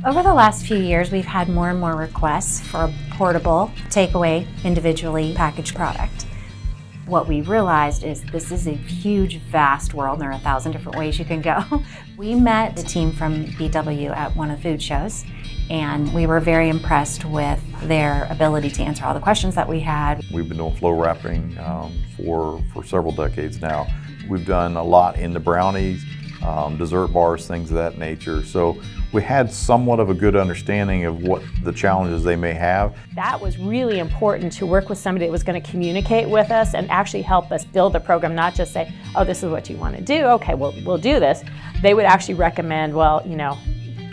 Over the last few years, we've had more and more requests for a portable, takeaway, individually packaged product. What we realized is this is a huge, vast world, and there are 1,000 different ways you can go. We met the team from BW at one of the food shows, and we were very impressed with their ability to answer all the questions that we had. We've been doing flow wrapping for several decades now. We've done a lot in the brownies, dessert bars, things of that nature. So we had somewhat of a good understanding of what the challenges they may have. That was really important, to work with somebody that was going to communicate with us and actually help us build the program, not just say, oh, this is what you want to do, okay, we'll do this. They would actually recommend, well, you know,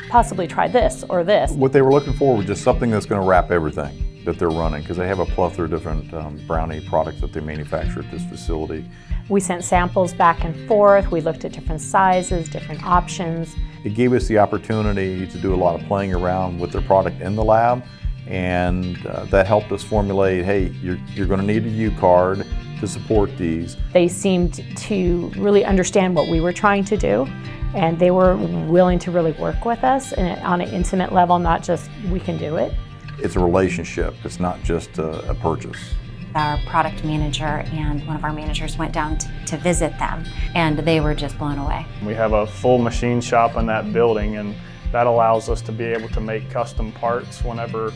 possibly try this or this. What they were looking for was just something that's going to wrap everything that they're running, because they have a plethora of different brownie products that they manufacture at this facility. We sent samples back and forth. We looked at different sizes, different options. It gave us the opportunity to do a lot of playing around with their product in the lab, and that helped us formulate, hey, you're going to need a U card to support these. They seemed to really understand what we were trying to do, and they were willing to really work with us on an intimate level, not just we can do it. It's a relationship, it's not just a purchase. Our product manager and one of our managers went down to visit them, and they were just blown away. We have a full machine shop in that building, and that allows us to be able to make custom parts. Whenever a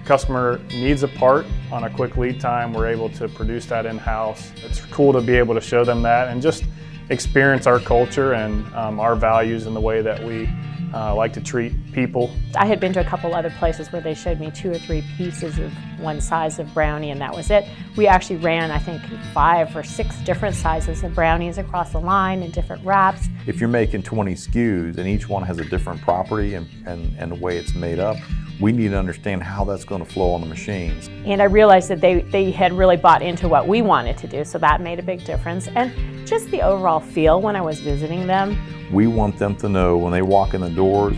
customer needs a part on a quick lead time, we're able to produce that in-house. It's cool to be able to show them that and just experience our culture and our values in the way that we like to treat people. I had been to a couple other places where they showed me 2 or 3 pieces of one size of brownie, and that was it. We actually ran, I think, 5 or 6 different sizes of brownies across the line in different wraps. If you're making 20 SKUs and each one has a different property and the way it's made up, we need to understand how that's going to flow on the machines. And I realized that they had really bought into what we wanted to do, so that made a big difference. And just the overall feel when I was visiting them. We want them to know when they walk in the doors,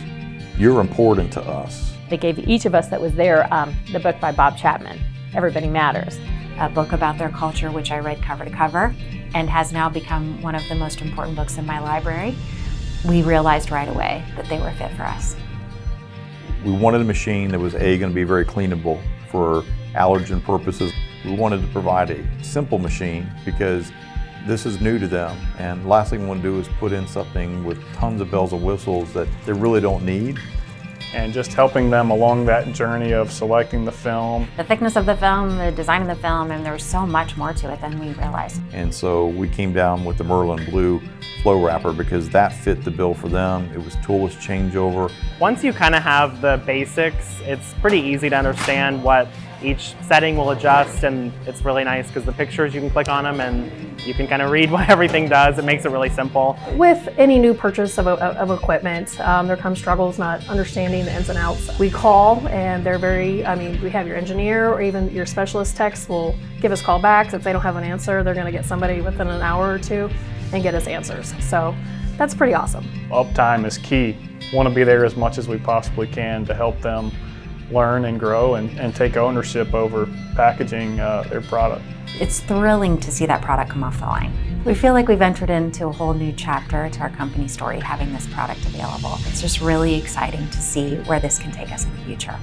you're important to us. They gave each of us that was there the book by Bob Chapman, Everybody Matters. A book about their culture, which I read cover to cover, and has now become one of the most important books in my library. We realized right away that they were fit for us. We wanted a machine that was going to be very cleanable for allergen purposes. We wanted to provide a simple machine because this is new to them, and the last thing we want to do is put in something with tons of bells and whistles that they really don't need. And just helping them along that journey of selecting the film. The thickness of the film, the design of the film, and there was so much more to it than we realized. And so we came down with the Merlin Blu flow wrapper because that fit the bill for them. It was toolless changeover. Once you kind of have the basics, it's pretty easy to understand what each setting will adjust, and it's really nice because the pictures, you can click on them and you can kind of read what everything does. It makes it really simple. With any new purchase of equipment, there come struggles not understanding the ins and outs. We call, and they're very, we have your engineer or even your specialist techs will give us call backs. If they don't have an answer, they're going to get somebody within an hour or 2 and get us answers. So that's pretty awesome. Uptime is key. We want to be there as much as we possibly can to help them learn and grow and take ownership over packaging their product. It's thrilling to see that product come off the line. We feel like we've entered into a whole new chapter to our company story having this product available. It's just really exciting to see where this can take us in the future.